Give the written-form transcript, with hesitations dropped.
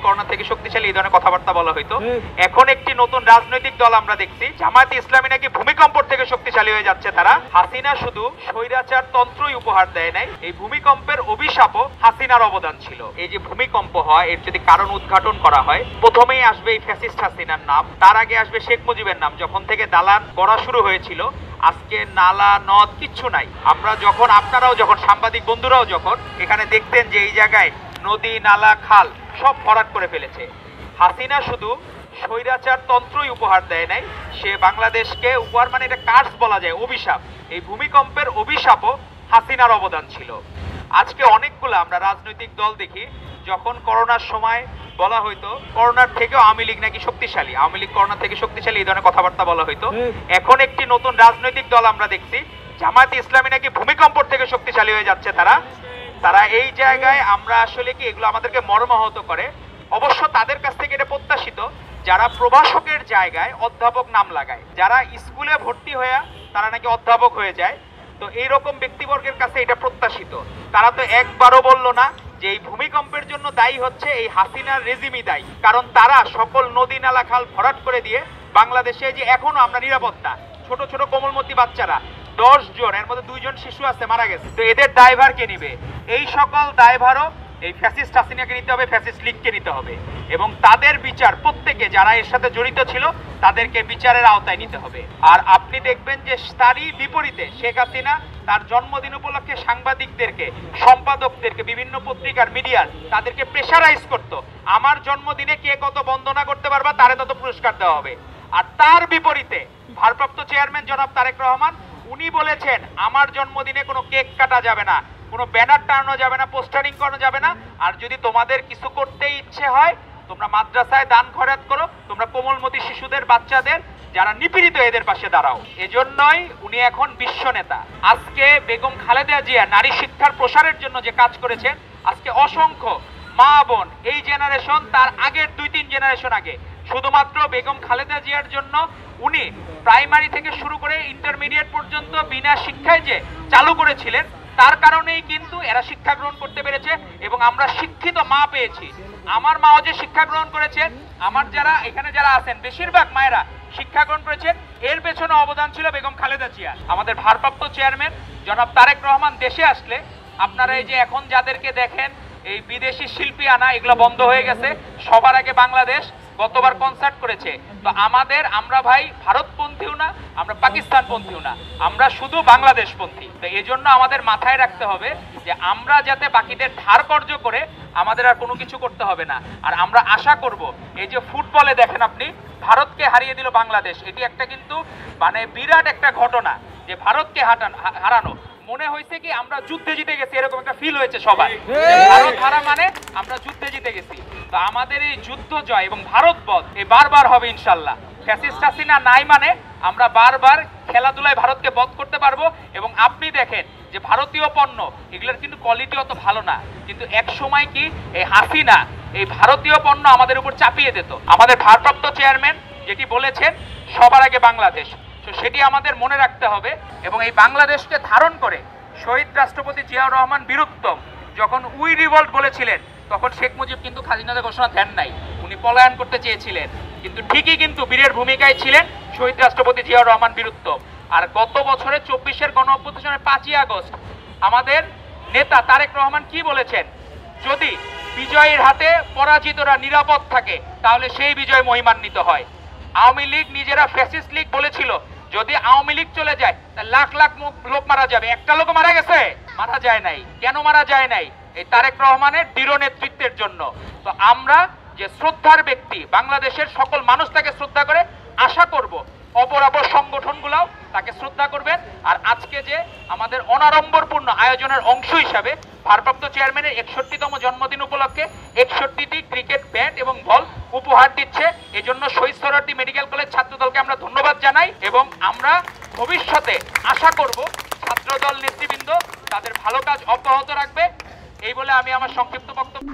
Corona থেকে শক্তিশালী এই ধরনের কথাবার্তা বলা হইতো। এখন একটি নতুন রাজনৈতিক দল আমরা দেখছি, জামায়াতে ইসলামী নাকি ভূমিকম্প থেকে শক্তিশালী হয়ে যাচ্ছে তারা। হাসিনা শুধু স্বৈরাচার তন্ত্রই উপহার দেয় নাই, এই ভূমিকম্পের অভিশাপও হাসিনার অবদান ছিল। এই যে ভূমিকম্প হয় এর যদি কারণ উদ্ঘাটন করা হয়, প্রথমেই আসবে এই ফ্যাসিস্ট হাসিনার নাম, তার আগে আসবে শেখ মুজিবের নাম। যখন থেকে দালান করা শুরু হয়েছিল, আজকে নালা নদ কিচ্ছু নাই। আমরা যখন, আপনারাও যখন, সাংবাদিক বন্ধুরাও যখন এখানে দেখতেন যে এই জায়গায় নদী নালা খাল সব ভরাট করে ফেলেছে। হাসিনা শুধু স্বৈরাচার তন্ত্রই উপহার দেয় নাই, সে বাংলাদেশকে উপহার মানে এটা কার্স বলা যায়, অভিশাপ। এই ভূমিকম্পের অভিশাপও হাসিনার অবদান ছিল। আজকে অনেকগুলো আমরা রাজনৈতিক দল দেখি, যখন করোনার সময় বলা হইতো করোনার থেকেও আওয়ামী লীগ নাকি শক্তিশালী, আওয়ামী লীগ করোনা থেকে শক্তিশালী এই ধরনের কথাবার্তা বলা হইতো। এখন একটি নতুন রাজনৈতিক দল আমরা দেখছি, জামায়াতে ইসলামী নাকি ভূমিকম্প থেকে শক্তিশালী হয়ে যাচ্ছে তারা এই জায়গায় আমরা আসলে কি এগুলো আমাদেরকে মর্মাহত করে। অবশ্য তাদের কাছ থেকে এটা প্রত্যাশিত যারা প্রভাষকের জায়গায় অধ্যাপক নাম লাগায়, যারা স্কুলে ভর্তি হয়ে তারা নাকি অধ্যাপক হয়ে যায়। তো এইরকম ব্যক্তিবর্গের কাছে এটা প্রত্যাশিত। তারা তো একবারও বলল না যে এই ভূমিকম্পের জন্য দায়ী হচ্ছে এই হাসিনার রেজিমই দায়ী, কারণ তারা সকল নদী নালা খাল ভরাট করে দিয়ে বাংলাদেশে যে এখনো আমরা নিরাপত্তা, ছোট ছোট কোমলমতি বাচ্চারা 10 জন, এর মধ্যে 2 জন শিশু আছে মারা গেছে, তো এদের দায়ভার কে নিবে? এই সকল দায়ভারও এই ফ্যাসিস্ট হাসিনাকে নিতে হবে, ফ্যাসিস্ট লীগকে নিতে হবে, এবং তাদের বিচার প্রত্যেকে যারা এর সাথে জড়িত ছিল তাদেরকে বিচারের আওতায় নিতে হবে। আর আপনি দেখবেন যে তারই বিপরীতে শেখ হাসিনা তার জন্মদিন উপলক্ষে সাংবাদিকদেরকে, সম্পাদকদেরকে, বিভিন্ন পত্রিকার মিডিয়ার তাদেরকে প্রেশারাইজ করতো, আমার জন্মদিনে কে কত বন্দনা করতে পারবা তারে তত পুরস্কার দেওয়া হবে। আর তার বিপরীতে ভারপ্রাপ্ত চেয়ারম্যান জনাব তারেক রহমান উনি বলেছেন আমার জন্মদিনে কোনো কেক কাটা যাবে না, কোনো ব্যানার টানানো যাবে না, পোস্টারিং করানো যাবে না, আর যদি তোমাদের কিছু করতে ইচ্ছে হয় তোমরা মাদ্রাসায় দান খয়রাত করো, তোমরা কোমলমতি শিশুদের, বাচ্চাদের যারা নিপীড়িত এদের পাশে দাঁড়াও। এজন্যই উনি এখন বিশ্ব নেতা। আজকে বেগম খালেদা জিয়া নারী শিক্ষার প্রসারের জন্য যে কাজ করেছেন, আজকে অসংখ্য মা বোন, এই জেনারেশন তার আগের 2-3 জেনারেশন আগে শুধুমাত্র বেগম খালেদা জিয়ার জন্য উনি প্রাইমারি থেকে শুরু করে ইন্টারমিডিয়েট পর্যন্ত বিনা শিক্ষায় যে চালু করেছিলেন, তার কারণেই কিন্তু এরা শিক্ষা গ্রহণ করতে পেরেছে এবং আমরা শিক্ষিত মা পেয়েছি। আমার মাও যে শিক্ষা গ্রহণ করেছেন, আমার যারা এখানে যারা আছেন বেশিরভাগ মায়েরা শিক্ষা গ্রহণ করেছেন, এর পেছনে অবদান ছিল বেগম খালেদা জিয়া। আমাদের ভারপ্রাপ্ত চেয়ারম্যান জনাব তারেক রহমান দেশে আসলে আপনারা এই যে এখন যাদেরকে দেখেন এই বিদেশি শিল্পী আনা, এগুলো বন্ধ হয়ে গেছে। সবার আগে বাংলাদেশ গতবার কনসার্ট করেছে। তো আমরা ভাই ভারতপন্থীও না, আমরা পাকিস্তানপন্থীও না, আমরা শুধু বাংলাদেশপন্থী। তো এই জন্য আমাদের মাথায় রাখতে হবে যে আমরা যাতে বাকিদের ধার কর্য করে আমাদের আর কোনো কিছু করতে হবে না। আর আমরা আশা করব এই যে ফুটবলে দেখেন আপনি ভারতকে হারিয়ে দিল বাংলাদেশ, এটি একটা কিন্তু মানে বিরাট একটা ঘটনা যে ভারতকে হারানো। মনে হয়েছে কি আমরা যুদ্ধে জিতে গেছি, এরকম একটা ফিল হয়েছে সবাই। ভারত হারা মানে আমরা যুদ্ধে জিতে গেছি। তো আমাদের এই যুদ্ধ জয় এবং ভারত বধ এই বারবার হবে ইনশাল্লাহ। ফ্যাসিস্ট হাসিনা নাই মানে আমরা বারবার খেলাধুলায় ভারতকে বধ করতে পারবো। এবং আপনি দেখেন যে ভারতীয় পণ্য এগুলোর কিন্তু কোয়ালিটি অত ভালো না, কিন্তু এক সময় কি এই হাসিনা এই ভারতীয় পণ্য আমাদের উপর চাপিয়ে দিত। আমাদের ভারপ্রাপ্ত চেয়ারম্যান যেটি বলেছেন সবার আগে বাংলাদেশ, তো সেটি আমাদের মনে রাখতে হবে। এবং এই বাংলাদেশকে ধারণ করে শহীদ রাষ্ট্রপতি জিয়াউর রহমান বীরুত্তম যখন উই রিভল্ট বলেছিলেন, তখন শেখ মুজিব কিন্তু স্বাধীনতা ঘোষণা দেন নাই, উনি পলায়ন করতে চেয়েছিলেন, কিন্তু ঠিকই কিন্তু বীরের ভূমিকায় ছিলেন শহীদ রাষ্ট্রপতি জিয়াউর রহমান বীরুত্তম। আর গত বছরে 24-এর গণ অভ্যুত্থানের 5ই আগস্ট আমাদের নেতা তারেক রহমান কি বলেছেন, যদি বিজয়ের হাতে পরাজিতরা নিরাপদ থাকে তাহলে সেই বিজয় মহিমান্বিত হয়। আওয়ামী লীগ নিজেরা ফ্যাসিস্ট লীগ বলেছিল, যদি আওয়ামী লীগ চলে যায় তাহলে লাখ লাখ লোক মারা যাবে। একটা লোক মারা গেছে? মারা যায় নাই। কেন মারা যায় নাই? এই তারেক রহমানের দৃঢ় নেতৃত্বের জন্য। তো আমরা যে শ্রদ্ধার ব্যক্তি, বাংলাদেশের সকল মানুষ তাকে শ্রদ্ধা করে, আশা করব অপরাপর সংগঠনগুলাও তাকে শ্রদ্ধা করবেন। আর আজকে যে আমাদের অনাড়ম্বরপূর্ণ আয়োজনের অংশ হিসাবে ভারপ্রাপ্ত চেয়ারম্যানের 61তম জন্মদিন উপলক্ষে 61টি ক্রিকেট ব্যাট এবং বল উপহার দিচ্ছে, এজন্য শহীদ সোহরাওয়ার্দী মেডিকেল কলেজ ছাত্রদলকে আমরা ধন্যবাদ জানাই। এবং আমরা ভবিষ্যতে আশা করব ছাত্রদল নেতৃবৃন্দ তাদের ভালো কাজ অব্যাহত রাখবে। এই বলে আমি আমার সংক্ষিপ্ত বক্তব্য